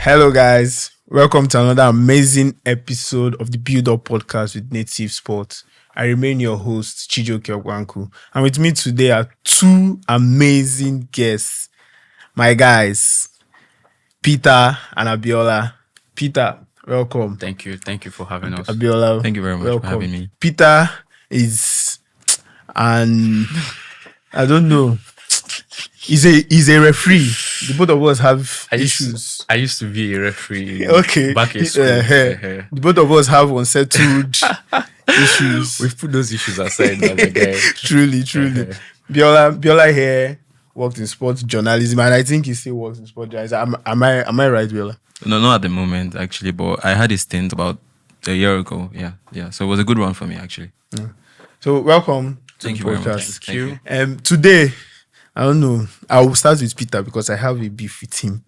Hello, guys. Welcome to another amazing episode of the Build Up Podcast with Native Sports. I remain your host, Chijioke Okpanku. And with me today are two amazing guests. My guys, Peter and Abiola. Peter, welcome. Thank you. Thank you for having us. Abiola, thank you very much for having me. Peter is I don't know. He's a referee. The both of us have issues. I used to be a referee. Okay. Back in school. The both of us have unsettled issues. We've put those issues aside now, guys. Truly. Biola here worked in sports journalism, and I think he still works in sports journalism. Am I right, Biola? No, not at the moment actually, but I had a stint about a year ago. Yeah. So it was a good one for me actually. Yeah. So welcome to Thank the you very podcast. much. Thank you. Today, I don't know. I will start with Peter because I have a beef with him.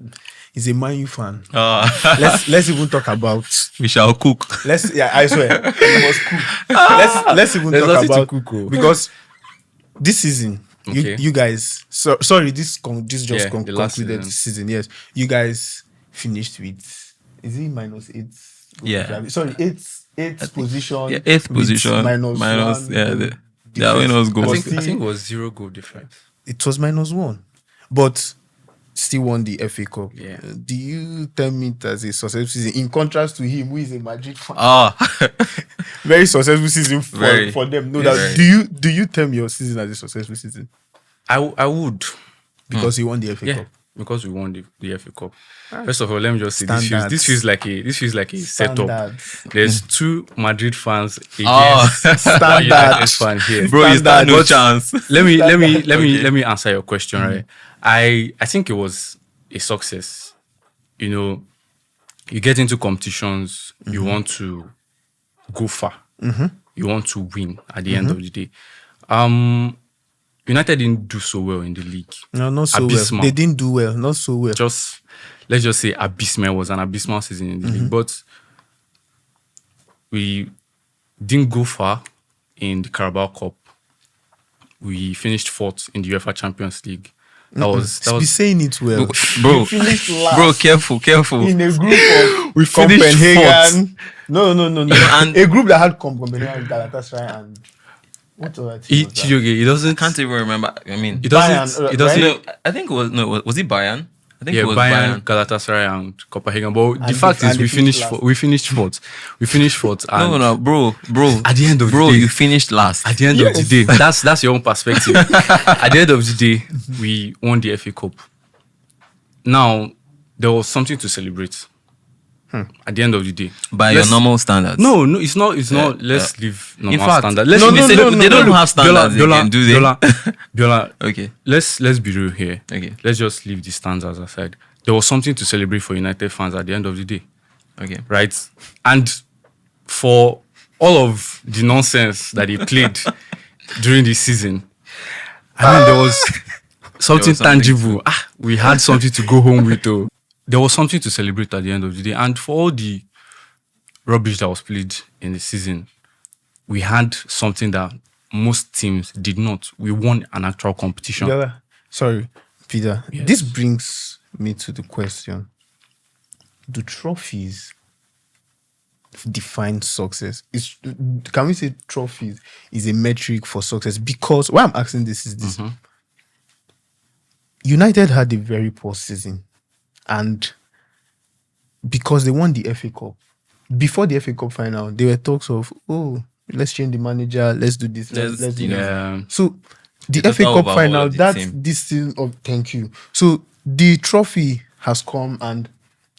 He's a Man U fan. Let's even talk about. We shall cook. I swear, we must cook. Let's even talk about because this season, Okay. you guys. Sorry, this just concluded season. this season. Yes, you guys finished with. Is it -8? Yeah. Sorry, eighth position. Yeah, eighth with position. minus Yeah. one The winners I goal. think it was 0 goal difference. It was -1, but still won the FA Cup. Yeah. Do you term it as a successful season in contrast to him, who is a Madrid fan? Very successful season for them. No, that do you term your season as a successful season I would, because he won the FA Cup? because we won the FA Cup. First of all, let me just say Standards. this feels like a setup. Standards. There's two Madrid fans against one Standards. United fan here. Bro, you stand no But- chance. let Okay. me answer your question, right? I think it was a success. You know, you get into competitions, you want to go far. You want to win at the end of the day. United didn't do so well in the league. No, not so Abysmal. well. They didn't do well. Not so well. Let's just say abysmal was an abysmal season in the league. But we didn't go far in the Carabao Cup. We finished 4th in the UEFA Champions League. That was Be saying it well. Bro, We finished last bro, careful. in a group of We finished Copenhagen. No. And- A group that had Copenhagen, Galatasaray, and what other team was that? Chijioke, it doesn't. Can't even remember. I mean, It doesn't. Bayern, It doesn't. right? no, I think it was was it Bayern? I think Yeah, it was Bayern, Bayern. Galatasaray, and Copenhagen. But the And fact they- is, and they we finished finished. last. We finished 4th. We finished 4th. And No, bro. At the end of the bro, day- you finished last. At the end of the day, that's your own perspective. At the end of the day, we won the FA Cup. Now, there was something to celebrate. At the end of the day, By your normal standards. No, it's not. It's not. Let's leave normal fact, standards. no, they don't have standards Biola, again, do they? Biola, Okay. let's be real here. Okay. Let's just leave the standards aside. There was something to celebrate for United fans at the end of the day, Okay. right? And for all of the nonsense that he played during the season, I mean, there was something something tangible. We had something to go home with. Oh. There was something to celebrate at the end of the day. And for all the rubbish that was played in the season, we had something that most teams did not. We won an actual competition. Sorry, Peter. Yes. This brings me to the question: do trophies define success? Can we say trophies is a metric for success? Because why I'm asking this is this: United had a very poor season, and because they won the FA Cup, before the FA Cup final, there were talks of, let's change the manager, let's do this, let's do that. Yeah. So the Because FA that Cup overhaul final, of the that's team. this thing of thank you. So the trophy has come and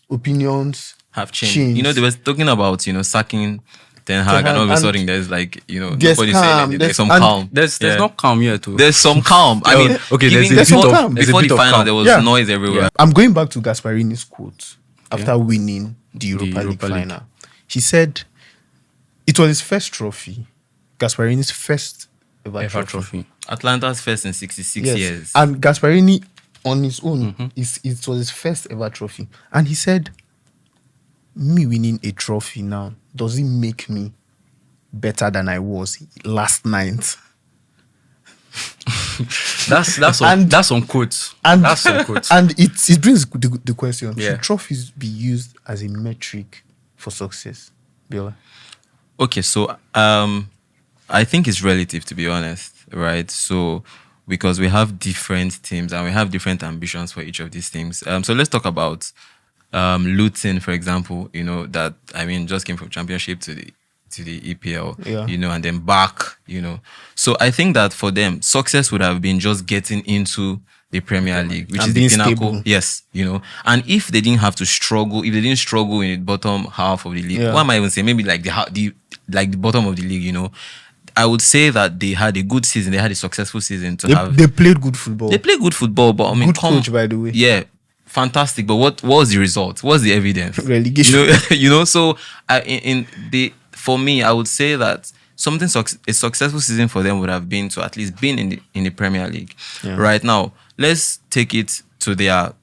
opinions Have changed. You know, they were talking about, sacking Ten Hag, and all of a and sudden there's like, there's nobody calm, saying anything. There's some and calm. There's Yeah. not calm here too. There's some calm. I mean, Okay, even there's a before, bit of calm. There's a before bit the of final, calm. there was Yeah. noise everywhere. I'm going back to Gasparini's quote after winning the Europa League Europa League. final. He said it was his first trophy, Gasparini's first ever FA trophy. trophy. Atlanta's first in 66 Yes. years. And Gasparini on his own, it was his first ever trophy. And he said, me winning a trophy now, does it make me better than I was last night? That's on quotes. And That's on quotes. and it brings the question: Yeah. should trophies be used as a metric for success, Biola? Okay, so I think it's relative, to be honest, right? So because we have different teams and we have different ambitions for each of these teams. So let's talk about Luton, for example. That just came from Championship to the EPL. Yeah. And then back. So I think that for them, success would have been just getting into the Premier League, which And is the being pinnacle. stable. Yes, and if they didn't have to struggle, if they didn't struggle in the bottom half of the league, Yeah. what am I even saying? Maybe like the bottom of the league, I would say that they had a good season. They had a successful season to have. They played good football. They play good football, but I mean, Good coach, by the way. Yeah, fantastic. But what was the result? What's the evidence? Relegation. So for me, I would say that a successful season for them would have been to at least been in the Premier League. Yeah. Right now, let's take it to their.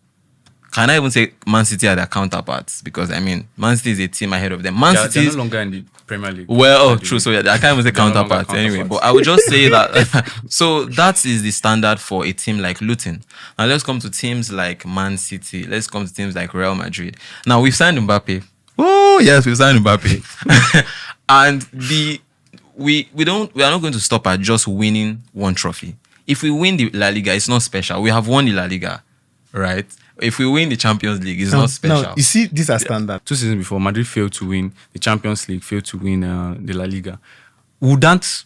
Can I even say Man City are their counterparts? Because Man City is a team ahead of them. They're no longer in the Premier League. Well, true. So I can't even say They're no longer counterparts anyway. counterparts. But I would just say that. So that is the standard for a team like Luton. Now let's come to teams like Man City. Let's come to teams like Real Madrid. Now we've signed Mbappe. Oh yes, we've signed Mbappe. And we are not going to stop at just winning one trophy. If we win the La Liga, it's not special. We have won the La Liga, right? If we win the Champions League, it's not special. Now, you see, these are standard. 2 seasons before, Madrid failed to win the Champions League, failed to win the La Liga. Would that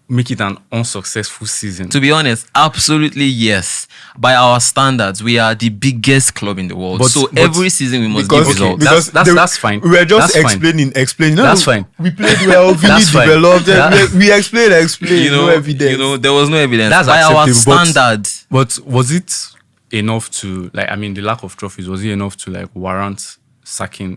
make it an unsuccessful season? To be honest, absolutely yes. By our standards, we are the biggest club in the world. But every season we must give results. That's fine. We were just That's fine. explaining. No, That's fine. We played well, really That's fine. developed. Yeah. We explained. No evidence. There was no evidence. That's by our acceptable, but- standards. But was it enough to, the lack of trophies, was it enough to, warrant sacking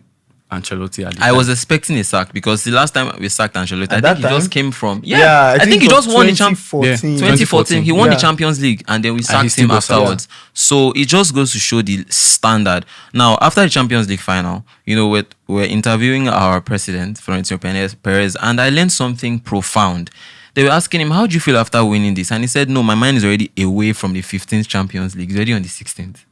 Ancelotti at the I time? was expecting a sack because the last time we sacked Ancelotti, I At that think he just time? came from. I think he it was just won the Champions 2014. 2014. He won the Yeah. Champions League and then we sacked still him got sacked. afterwards. So it just goes to show the standard. Now, after the Champions League final, we're interviewing our president, Florentino Perez, and I learned something profound. They were asking him, how do you feel after winning this? And he said, no, my mind is already away from the 15th Champions League. It's already on the 16th.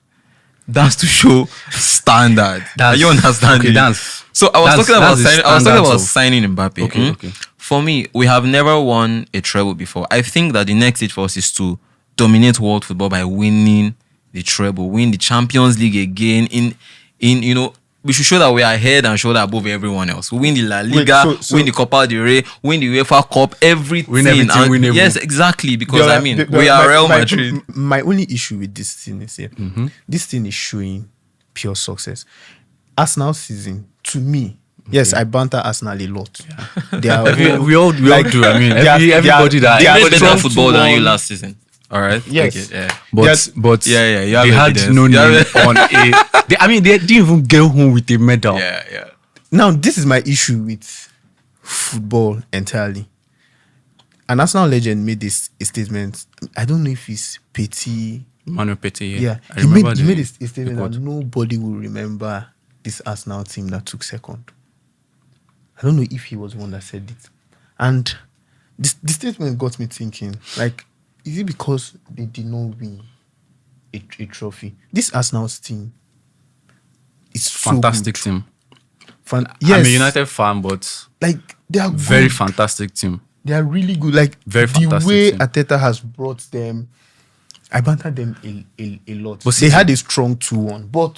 That's to show standard. Are you understanding? Okay, that's... So I was talking about the signing. I was talking standards about of- signing Mbappe. Okay, hmm? okay. For me, we have never won a treble before. I think that the next stage for us is to dominate world football by winning the treble, win the Champions League again. We should show that we are ahead and shoulder above everyone else. Win the La Liga, so- win the Copa del Rey, win the UEFA Cup, everything. Win everything And- winnable. Yes, exactly. Because Yeah, we are Real Madrid. My only issue with this thing is this thing is showing pure success. Arsenal season, to me, yes, I banter Arsenal a lot. They are We all do. I mean, they are- everybody that... they are Played better strong football than you to last season. All right. Yes. Okay, yeah. But Yeah, you have they had evidence. no You have name on a... They didn't even get home with a medal. Yeah. Now, this is my issue with football entirely. An Arsenal legend made this a statement. I don't know if it's Petit. Manuel Petit, Yeah, I he remember made a the statement quote. that nobody will remember this Arsenal team that took second. I don't know if he was the one that said it. And the statement got me thinking, is it because they did not win a trophy? This Arsenal's team is so Fantastic good. team. Yes, I'm a United fan, but they are very good. fantastic team. They are really good. Very the fantastic way team. Arteta has brought them, I bantered them a lot. But They had a strong 2-1, but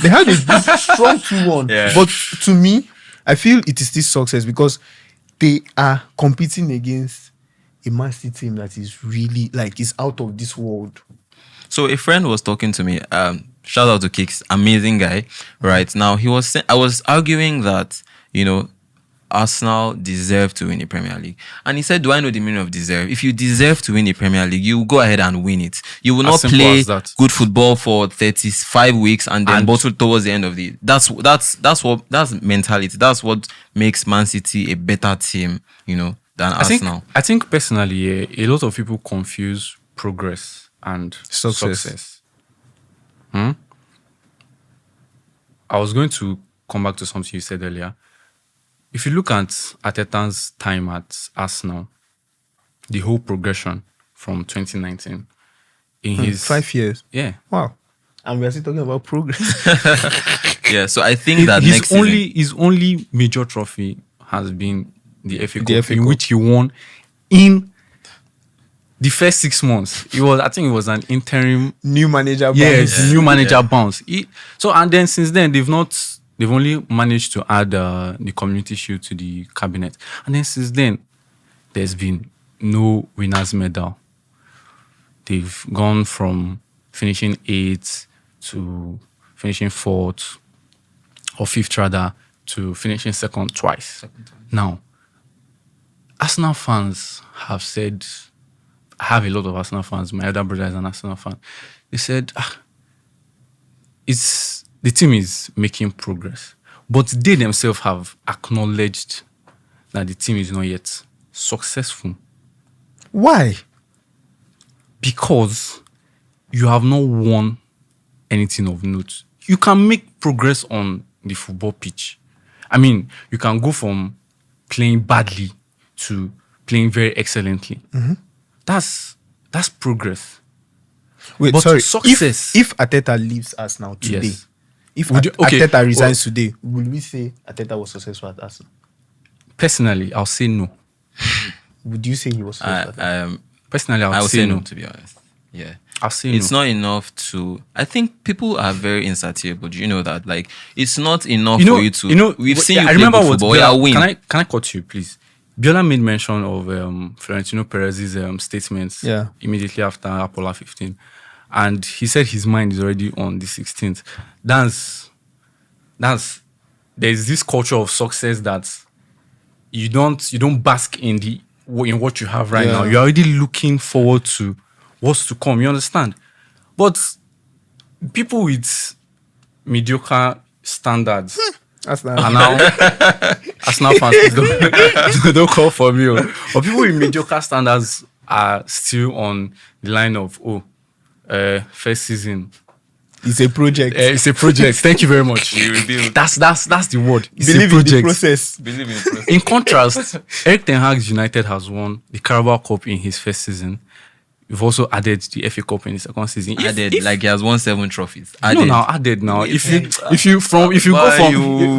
they had a strong 2-1. Yeah. But to me, I feel it is this success because they are competing against a Man City team that is really is out of this world. So a friend was talking to me. Shout out to Kicks, amazing guy. Right now, I was arguing that Arsenal deserve to win the Premier League, and he said, "Do I know the meaning of deserve? If you deserve to win the Premier League, you go ahead and win it. You will not As simple play as that. good football for 35 weeks and then And- bottle towards the end of the. That's mentality. That's what makes Man City a better team, than Arsenal. I think personally, a lot of people confuse progress and Success. I was going to come back to something you said earlier. If you look at Arteta's time at Arsenal, the whole progression, from 2019. In his 5 years. yeah, Wow. And we are still talking about progress. Yeah, so I think that next his only major trophy has been the FA Cup, FA in Cup. which he won in the first 6 months. I think it was an interim. New manager. Yes, bounce. new manager bounce. And then since then they've only managed to add the Community Shield to the cabinet, and then since then there's been no winners medal. They've gone from finishing 8th to finishing 4th or 5th rather to finishing 2nd twice. Now, Arsenal fans have said, I have a lot of Arsenal fans. My elder brother is an Arsenal fan. They said, the team is making progress, but they themselves have acknowledged that the team is not yet successful. Why? Because you have not won anything of note. You can make progress on the football pitch. I mean, you can go from playing badly to playing very excellently. That's progress. Wait, But sorry. success- If Arteta leaves us now today, Yes. if Would you- okay, Arteta resigns today, will we say Arteta was successful at Arsenal? Personally, I'll say no. Would you say he was successful at Arsenal? Personally, I I'll would say no. to be honest. Yeah. I'll say It's no. not enough to. I think people are very insatiable. Do you know that? Like, it's not enough You know, for you to. We've seen you I play remember good what football. Yeah, Biola, win. can I cut you, please? Biola made mention of Florentino Perez's statements immediately after Apollo 15, and he said his mind is already on the 16th. There's this culture of success that you don't bask in what you have right now. You're already looking forward to what's to come. You understand? But people with mediocre standards. Arsenal. And now, Arsenal fans, don't call for me. But people with mediocre standards are still on the line of, first season. It's a project. It's a project. Thank you very much. We rebuild. That's the word. It's Believe a project. in the process. Believe in the process. In contrast, Erik Ten Hag's United has won the Carabao Cup in his first season. We've also added the FA Cup in his second season. Like he has won 7 trophies. Added now. If you go from you-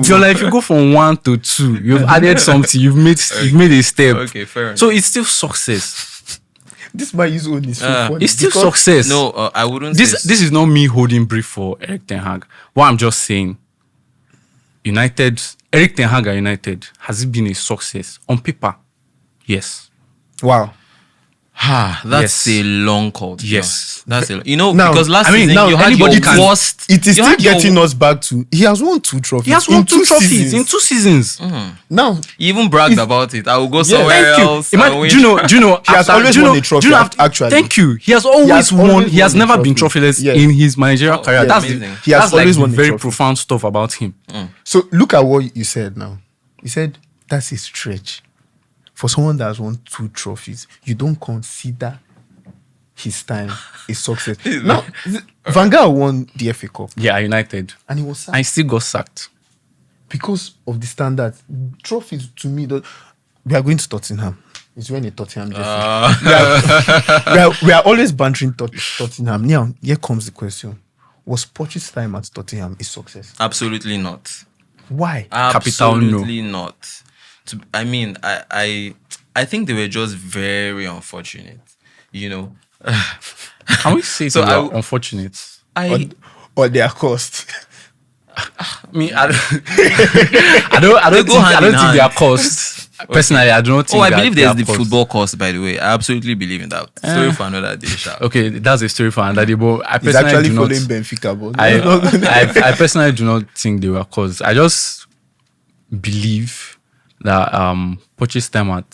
Biola, if you go from 1 to 2, you've added something. You've made a step. Okay, fair enough. So it's still success. This man use only so funny. It's still because success. No, I wouldn't. This is not me holding brief for Erik Ten Hag. What I'm just saying, Erik Ten Hag at United, has it been a success on paper? Yes. Wow. That's Yes. a long call. to be Yes. honest. That's Now- because last season now you had your anybody can- worst. It is you still had your- getting us back to. He has won 2 trophies. He has won in 2 trophies seasons. in 2 seasons. Now You even bragged about it. I will go somewhere Thank you. else. and win. Do you know? He has after- always do you won know- a trophy, do you know, actually. Thank you. He has always always won. He has won a never been trophy. trophyless Yes. in his managerial career. yes. That's Amazing. He has that's like always the won a very trophy. profound stuff about him. So look at what you said now. You said that's a stretch. For someone that has won 2 trophies, you don't consider his time a success. Now, Van Gaal won the FA Cup Yeah, United. and he was sacked I still got sacked. because of the standards. Trophies to me, we are going to Tottenham. It's when a Tottenham jersey. We are always bantering Tottenham. Now, here comes the question. Was Poch's time at Tottenham a success? Absolutely not. Why? Capital no. Absolutely not. I think they were just very unfortunate. You know. Can we say So so? I- Unfortunate. Or their cost? Me, I don't go hand in think hand. they are cost. Personally, I do not think. I that believe they there's are the cost. football cost, by the way. I absolutely believe in that. Story for another day, Sha. Okay, that's a story for another day. But I He's personally actually do not. following Benfica, but I personally do not think they were caused. I just believe that Poch's time at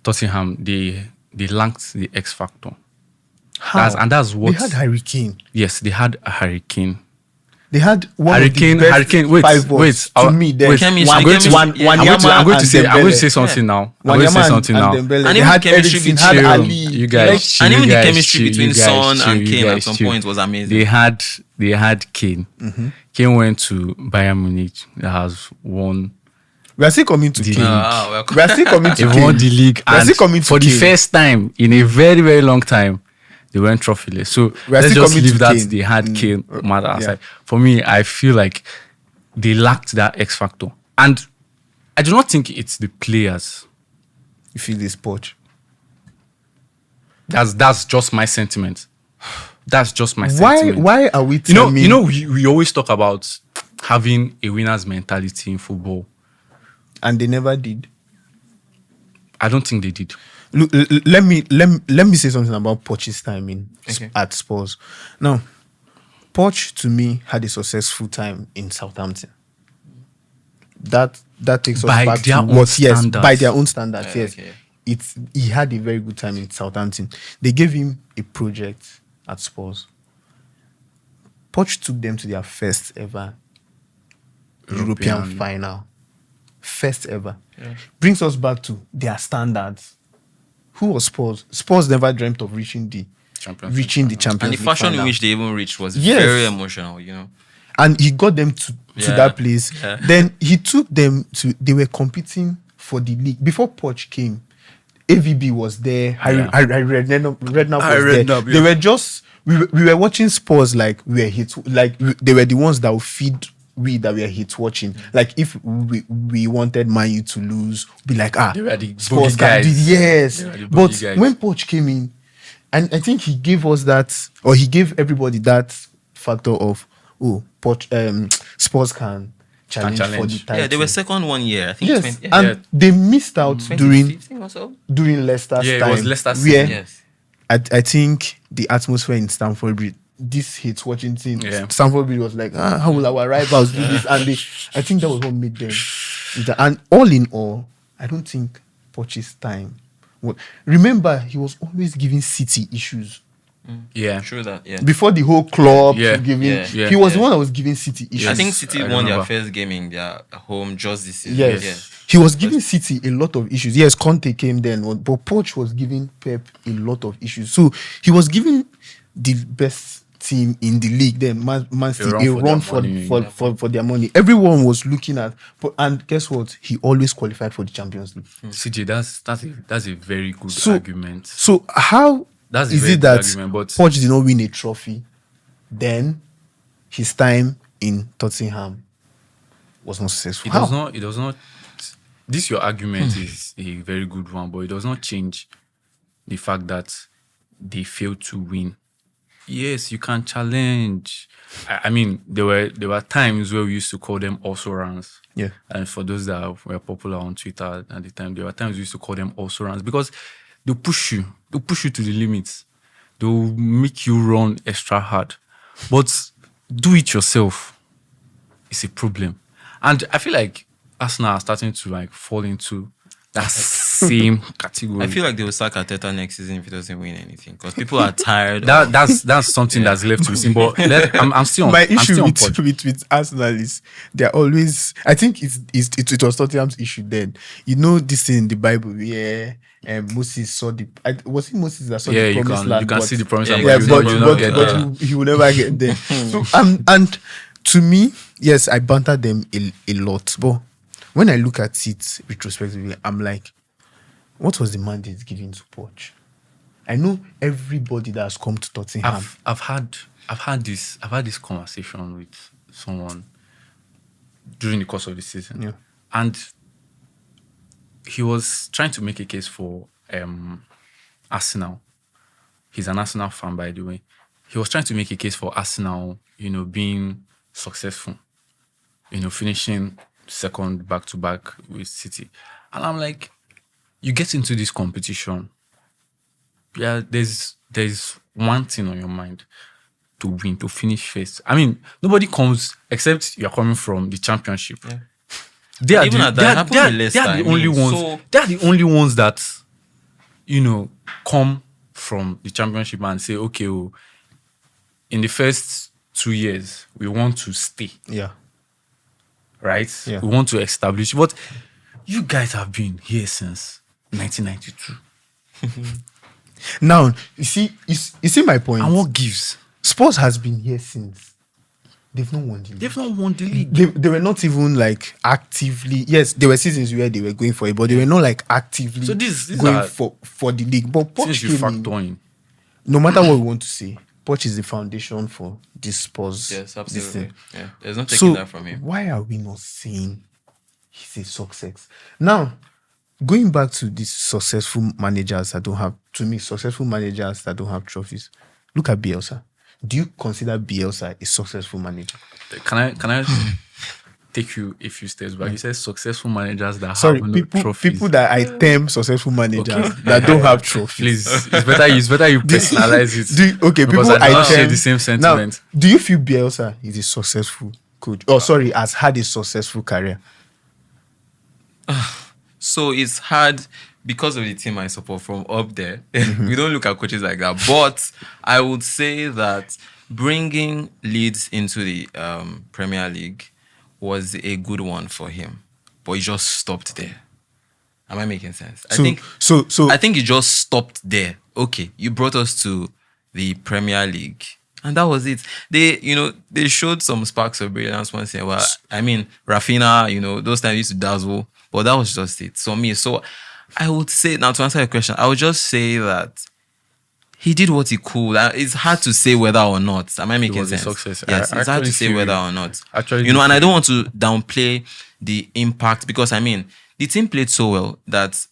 Tottenham, they lacked the X factor. That's what. They had Harry Kane. Yes, they had a Harry Kane. They had one Harry of the Kane. best Harry Kane. Wait. to me. Then Chemistry, I'm going to. chemistry. I'm going to Wanyama say. and I'm going to Dembele. say something now. I'm going to Wanyama say something now. and Dembele. And They even had chemistry Eriksen, between had Chill. Ali. You guys, And you even the guys chemistry chill, between you guys Son chill, and you Kane at guys some chill. point was amazing. They had Kane. Kane went to Bayern Munich. That has won. We are still coming to The Kane. welcome. We are still coming to They Kane. won the league, We are and still coming to for the Kane. first time in a very, very long time, they went trophyless. So We are let's still just coming leave to that Kane. they had Kane matter yeah. aside. For me, I feel like they lacked that X factor, and I do not think it's the players. You feel this Poch. That's just my sentiment. That's just my sentiment. Why are we You telling know, we always talk about having a winner's mentality in football. and they never did? I don't think they did. Look, let me say something about Poch's time Okay. at Spurs. Now, Poch to me had a successful time in Southampton. That takes us By back their to own what yes, standards. by their own standards. Yeah, Yes, okay. he had a very good time in Southampton. They gave him a project at Spurs. Poch took them to their first ever European final. First ever. Yeah. Brings us back to their standards. Who was Spurs? Spurs never dreamt of reaching the Champions League Champions And the League fashion in final. which they even reached was Yes. very emotional, you know. And he got them to Yeah. that place. Yeah. Then he took them to. They were competing for the league before Poch came. AVB was there. Yeah. Redknapp was there. Redknapp, yeah. They were just. We were watching Spurs like we were hit. Like they were the ones that would feed we that were hit watching. Like if we wanted Man U to lose, be like They were the Spurs boogie can do guys. yes. They were the But boogie guys. when Poch came in, and I think he gave us that, or he gave everybody that factor of Spurs can challenge for the challenge. title. Yeah, they were second 1 year. I think Yes, 20, and Yeah. they missed out during 2015 or so. Leicester's Yeah, it time. was Leicester's where season. Yes. I think the atmosphere in Stamford Bridge, this hate watching thing, Yeah. Stamford Bridge was like, how will our rivals do this? And I think that was what made them. And all in all, I don't think Poch's time. Remember, he was always giving City issues. Yeah. True that, yeah. Before the whole club Yeah. giving, Yeah. he was the Yeah. one that was giving City issues. I think City I won their remember. first game in their home just this season. Yes. Yeah. He was giving City a lot of issues. Yes, Conte came then, but Poch was giving Pep a lot of issues. So he was giving the best team in the league then, Man City, a run for their money. Everyone was looking at, and guess what? He always qualified for the Champions League. CJ, that's a very good So- argument. So how That's a is very it good that argument, but- Poch did not win a trophy? Then his time in Tottenham was not successful. It How? does not. It does not. This your argument is a very good one, but it does not change the fact that they failed to win. Yes, you can challenge. I mean, there were times where we used to call them also runs. Yeah. And for those that were popular on Twitter at the time, there were times we used to call them also runs because they'll push you to the limits. They'll make you run extra hard. But do it yourself. It's a problem. And I feel like Arsenal are starting to like fall into that same category. I feel like they will sack Arteta next season if he doesn't win anything because people are tired. that's something that's left to be seen. But I'm still on. My I'm issue still on with, Poch. with Arsenal is they're always. I think it was Tottenham's issue then. You know this thing in the Bible where Moses saw the. Was it Moses that saw Yeah, the you promised can land? you can but- see the promise. Yeah, and Yeah, you but, will but, not get but there. he will never get there. So and to me, yes, I banter them a lot. But when I look at it retrospectively, I'm like, what was the mandate given to Poch? I know everybody that has come to Tottenham. I've had this conversation with someone during the course of the season, Yeah. and he was trying to make a case for Arsenal. He's an Arsenal fan, by the way. He was trying to make a case for Arsenal, being successful, finishing second back to back with City, and I'm like, you get into this competition. Yeah, there's one thing on your mind: to win, to finish first. I mean, nobody comes except you're coming from the championship. Yeah. They are Even the, at that, they are- happened they are- with Leicester, they are the I only mean, ones. so- They are the only ones that come from the championship and say, okay, in the first 2 years we want to stay, Yeah. right? Yeah. We want to establish. But you guys have been here since 1992. Now, you see my point. And what gives? Spurs has been here since They've not won the league. They've not won the league. They were not even like actively. Yes, there were seasons where they were going for it, but they were not like actively So these going are for the league. But Poch Since you came in, factor in, no matter what we want to say, Poch is the foundation for this Spurs. Yes, this absolutely. thing. Yeah, there's no taking that from him. Why are we not saying he's a success? Now, going back to these successful managers that don't have, to me, successful managers that don't have trophies. Look at Bielsa. Do you consider Bielsa a successful manager? can I take you a few steps back? You said successful managers that Sorry, have no people trophies. people that I term successful managers that don't have trophies. Please, it's better you personalize it. Okay, because people I don't I share term, the same now, sentiment. do you feel Bielsa is a successful coach? Oh, sorry, has had a successful career. So it's hard because of the team I support from up there. We don't look at coaches like that. But I would say that bringing Leeds into the Premier League was a good one for him. But he just stopped there. Am I making sense? I think it just stopped there. Okay, you brought us to the Premier League. And that was it. They showed some sparks of brilliance once in a while. I mean, Rafinha, those times used to dazzle. But that was just it. So I would say, now to answer your question, I would just say that he did what he could. It's hard to say whether or not. Am I making was a sense? success. Yes, I it's hard to actually say feel whether you. or not. Actually, and I don't want to downplay the impact because, I mean, the team played so well that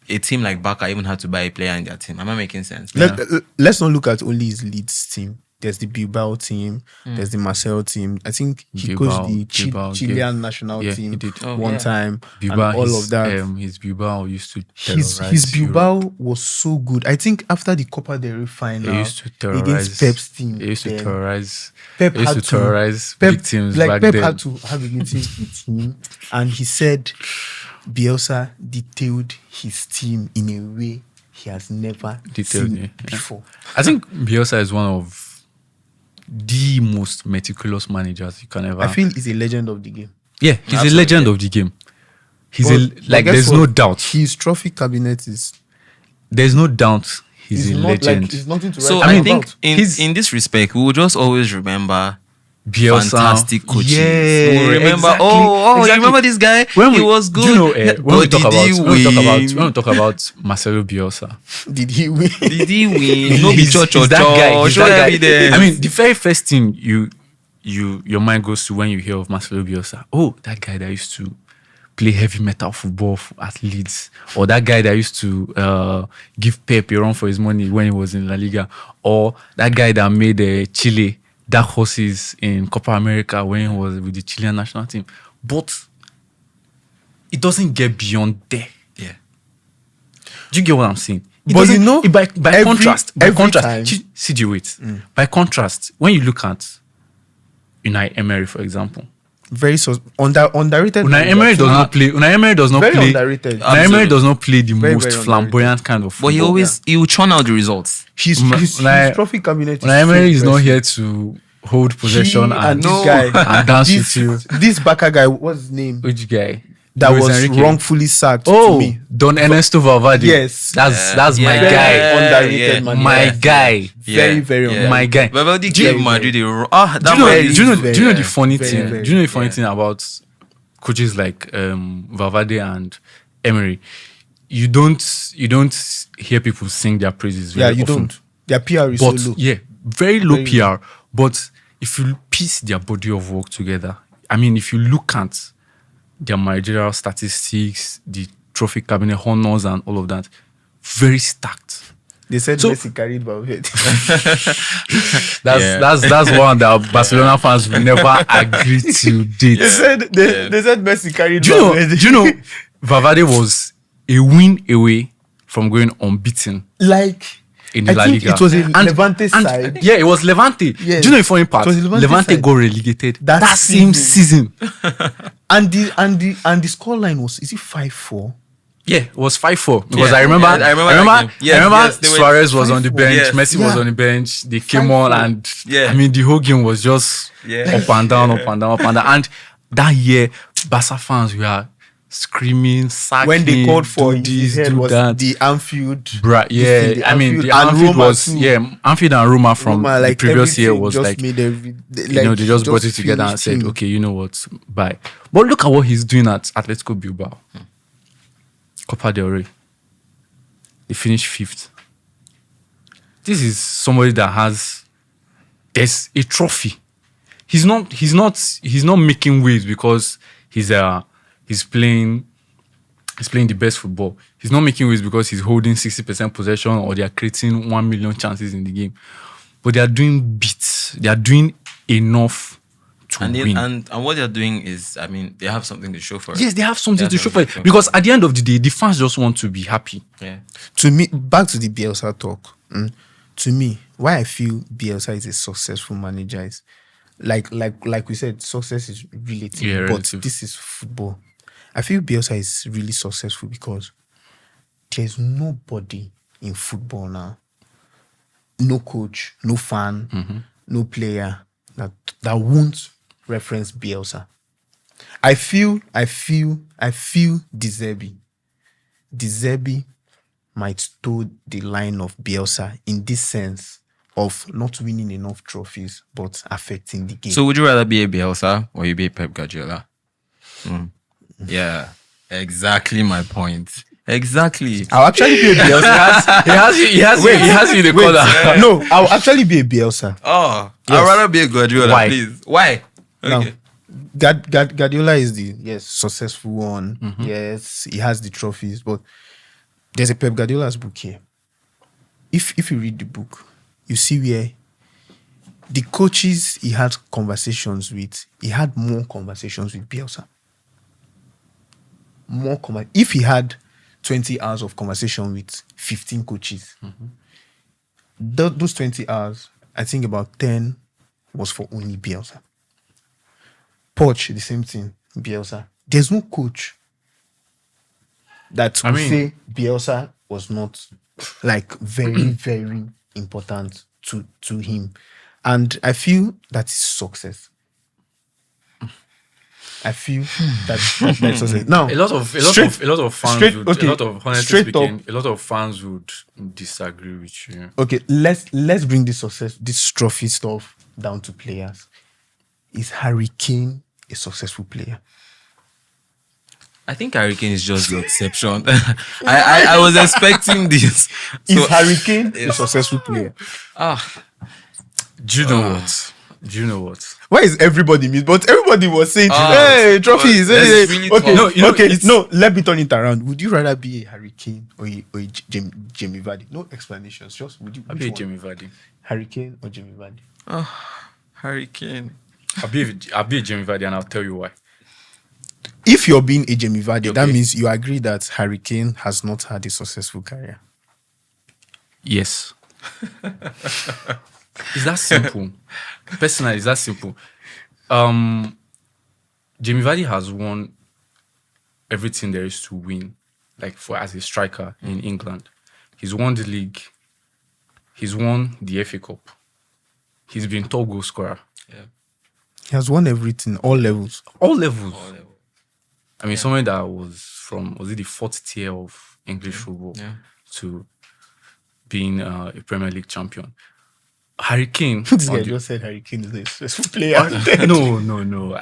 a team like Barca even had to buy a player in their team. Am I making sense? Let's not look at only his Leeds team. There's the Bilbao team. There's the Marseille team. I think he coached the Chilean national team he did. one time. Bilbao, and all of that. His Bilbao used to terrorize His Bilbao was so good. I think after the Copa del Rey final He used to terrorize against Pep's team, He used to then terrorize. Pep He used had to terrorize Pep, big teams like back Pep then. had to have a meeting with him, and he said Bielsa detailed his team in a way he has never seen before. I think Bielsa is one of the most meticulous managers you can ever. I feel he's a legend of the game. Yeah, he's Absolutely. a legend of the game. He's But guess there's what? no doubt. His trophy cabinet is There's no doubt he's a not legend. like it's nothing to write So home I about. think in this respect, we will just always remember Bielsa, fantastic coaches. Yeah, We'll remember, exactly, you exactly. remember this guy? When He was good. Do you know, when we But talk did he win? when we talk about Marcelo Bielsa, Did he win? Did he win? No be he's church he's or that guy. He's show that guy. evidence. I mean, the very first thing your mind goes to when you hear of Marcelo Bielsa, oh, that guy that used to play heavy metal football at Leeds, or that guy that used to give Pep a run for his money when he was in La Liga, or that guy that made Chile dark horses in Copa America when he was with the Chilean national team. But it doesn't get beyond there. Yeah. Do you get what I'm saying? It But doesn't- you know, by every contrast, time- CJ, wait. By contrast, when you look at Unai Emery, for example, Very underrated. Unai Emery does not play. Unai Emery does not Very play. underrated. Unai Emery Absolutely. does not play the Very, most very flamboyant kind of But football. he will churn out the results. His Unai- trophy cabinet. Unai Emery is not impressive. here to hold possession He and this guy and dance this, with you. This Baka guy, what's his name? Which guy? That Luis was Enrique. wrongfully sacked Oh, to me. Don Ernesto Valverde. Yes. That's my Yeah. guy. Underrated man. My guy. Very, very yeah. underrated. My guy. Valverde Do you- gave Madrid a Do you know? Very, Do you know? very, Do you know the funny very, thing? very, Do you know the funny thing about coaches like Valverde and Emery? You don't hear people sing their praises. Yeah, Very you often. don't. Their PR is But so low. yeah, very low Very PR. But if you piece their body of work together, I mean, if you look at their managerial statistics, the trophy cabinet honors, and all of that, very stacked. They said So- Messi carried Valverde. That's one that Barcelona fans will never agree to date. they said Messi carried Do you know? Valverde. Do you know? Valverde was a win away from going unbeaten Like in the I La think Liga. it was a Levante side. Yeah, it was Levante. Yes. Do you know the funny part? It was Levante Levante side. got relegated That that same season. And the scoreline was, is it 5-4? Yeah, it was 5-4 because Yeah, I remember. yeah, I remember that game. Yes, I remember yes, they were Suarez was on the 5-4. bench, Yes. Messi was Yeah. on the bench. They came on 5-4. and Yeah. I mean the whole game was just Yeah. up and down, up and down, up and down. And that year, Barca fans were screaming, sack when they him, called for do his this, head do was that. the Anfield. Bruh, yeah, the I mean, the and Anfield Roma was, too. Anfield and Roma from Roma, the like, previous year everything was just like, made they just brought it together and said, him. okay, you know what, bye. But look at what he's doing at Atletico Bilbao. Copa del Rey. They finished 5th. This is somebody that there's a trophy. He's not making waves because he's playing the best football. He's not making waves because he's holding 60% possession or they are creating 1 million chances in the game. But they are doing bits. They are doing enough to win. And what they're doing is, I mean, they have something to show for it. Yes, they have something to show for it. something. Because at the end of the day, the fans just want to be happy. Yeah. To me, back to the Bielsa talk. To me, why I feel Bielsa is a successful manager is like we said, success is relative, Yeah, but relative. this is football. I feel Bielsa is really successful because there's nobody in football now, no coach, no fan, no player that won't reference Bielsa. I feel De Zerbi might toe the line of Bielsa in this sense of not winning enough trophies but affecting the game. So would you rather be a Bielsa or you be a Pep Guardiola? Yeah, exactly my point. Exactly. I'll actually be a Bielsa. He has you in the corner. No, I'll actually be a Bielsa. Oh, Yes. I'd rather be a Guardiola, Why? please. Why? Now, Okay. Guardiola is the successful one. Yes, he has the trophies, but there's a Pep Guardiola's book here. If you read the book, you see where the coaches he had conversations with, he had more conversations with Bielsa. If he had 20 hours of conversation with 15 coaches, those 20 hours, I think about 10 was for only Bielsa. Poch, the same thing, Bielsa. There's no coach that would say Bielsa was not like very, very important to him. And I feel that is success. I feel that's success. Now, A lot of fans a lot of fans would disagree with you. okay, let's bring this trophy stuff down to players. Is Harry Kane a successful player? I think Harry Kane is just the exception. I was expecting this. Is Harry Kane a successful player? Do you know what? Why is everybody missed? But everybody was saying, hey, but trophies. that's Hey, really okay, tough. no, let me turn it around. Would you rather be a Harry Kane or a Jamie Vardy? No explanations. Just would you? I'll be a Jamie Vardy. Harry Kane or Jamie Vardy? Harry Kane. I'll be a Jamie Vardy, and I'll tell you why. If you're being a Jamie Vardy, that Okay. means you agree that Harry Kane has not had a successful career. Yes. It's that simple. Personally, it's that simple. Jamie Vardy has won everything there is to win, like as a striker in England. He's won the league. He's won the FA Cup. He's been top goal scorer. He has won everything, all levels. All levels. I mean, someone that was it the 4th tier of English football to being a Premier League champion. Harry Kane. This guy just said Harry Kane is a successful player. No.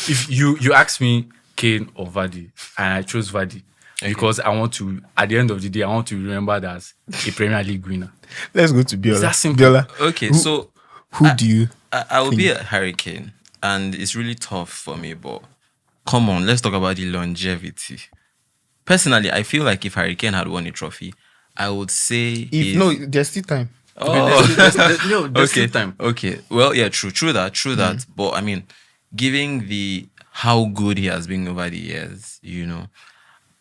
If you ask me Kane or Vardy, and I chose Vardy because I want to. At the end of the day, I want to be remembered as a Premier League winner. Let's go to Biola. It's that simple. Biola, Okay, who do you? I will be a Harry Kane, and it's really tough for me, but come on, let's talk about the longevity. Personally, I feel like if Harry Kane had won a trophy, I would say There's still time. There's still time. Okay. Well, yeah, true that. But I mean, given how good he has been over the years,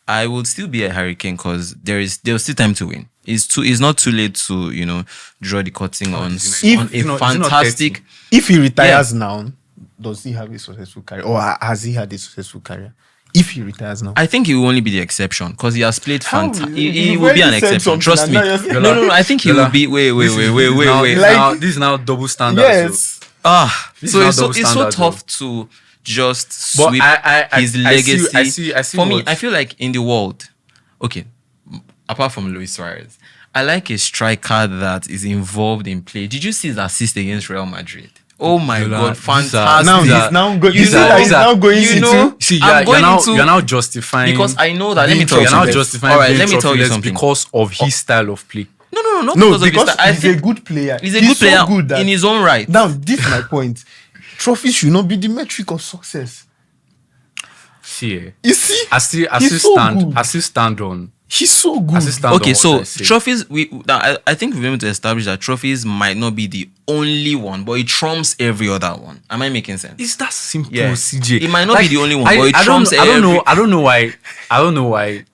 I would still be a Harry Kane because there's still time to win. It's not too late to draw the curtain on a fantastic. If he retires now, does he have a successful career, or has he had a successful career? If he retires now, I think he will only be the exception because he has played fantastic. He You've will be an already said exception. something Trust and me. now you're saying- No. I think he will be. Wait. This is Like- now double standard. yes. So This is not it's double so standard, tough to just But sweep I his see- legacy. I see For me, what- I feel like in the world, okay, apart from Luis Suarez, I like a striker that is involved in play. Did you see his assist against Real Madrid? Oh my Yola, God, these are- fantastic! Now These he's are- now going. you You see know- that he's now going you into. know- See, I'm you're going now into- you're now justifying because I know that. Let me being tell you you're now something. justifying All right, being let me tell you trophyless something. because of his style of play. No, not No, because of his because style. I he's think a good player. he's a good so player good that- in his own right. Now, this is my point. Trophies should not be the metric of success. See, You see, I still he's so good. stand on. He's so good. I still stand Okay, on so what I say. trophies. I think we've been able to establish that trophies might not be the only one, but it trumps every other one. Am I making sense? It's that simple, Yeah. CJ. It might not be the only one, but it I trumps I don't know. every- I don't know why. I don't know why.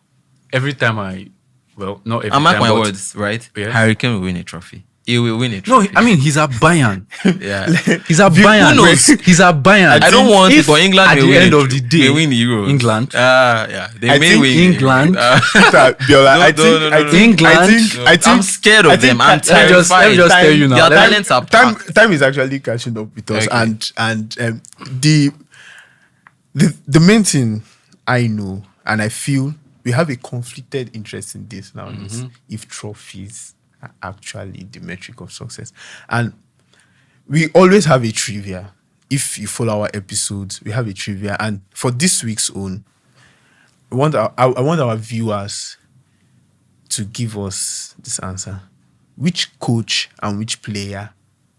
Every time not every I mark time. my but- words, right? Yeah. Harry Kane will win a trophy. He will win a No, trophy. I mean he's at Bayern. yeah. He's at Bayern. who knows? He's at Bayern. I don't want it, If but England at may the win end it. of the day, May win the Euros. England. Yeah. They I may think win England- Biola, I No, think, no, I no, think, no. I think, England- I think, I'm scared of I think them. I'm time- let me just terrified. tell you now. Their Let me- talents are time packed. time is actually catching up with us, Okay. and the main thing I know and I feel we have a conflicted interest in this now is if trophies are actually the metric of success. And we always have a trivia. If you follow our episodes, we have a trivia. And for this week's own, I want our viewers to give us this answer. Which coach and which player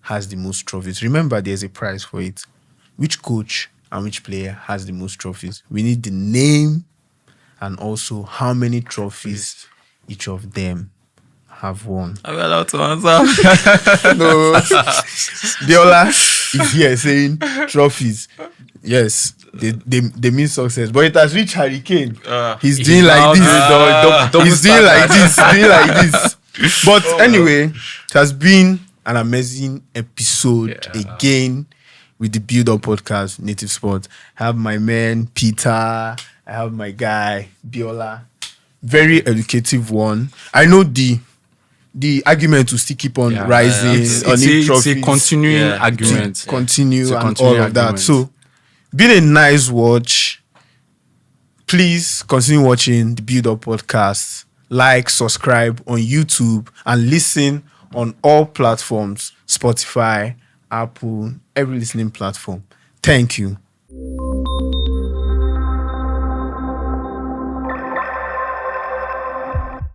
has the most trophies? Remember, there's a prize for it. Which coach and which player has the most trophies? We need the name and also how many trophies each of them have won. Are we allowed to answer? No. Biola is here saying trophies. Yes, they mean success. But it has reached Harry Kane. He's doing like now this. double He's doing like this. Doing like this. But anyway, it has been an amazing episode again with the Build Up Podcast, Native Sport. I have my man Peter. I have my guy Biola. Very educative one. I know the argument will still keep on rising. It's on each a trophies continuing Yeah. argument. to continue It's a and continuing all of that. argument. So, been a nice watch. Please continue watching the Build Up Podcast. Like, subscribe on YouTube, and listen on all platforms: Spotify, Apple, every listening platform. Thank you.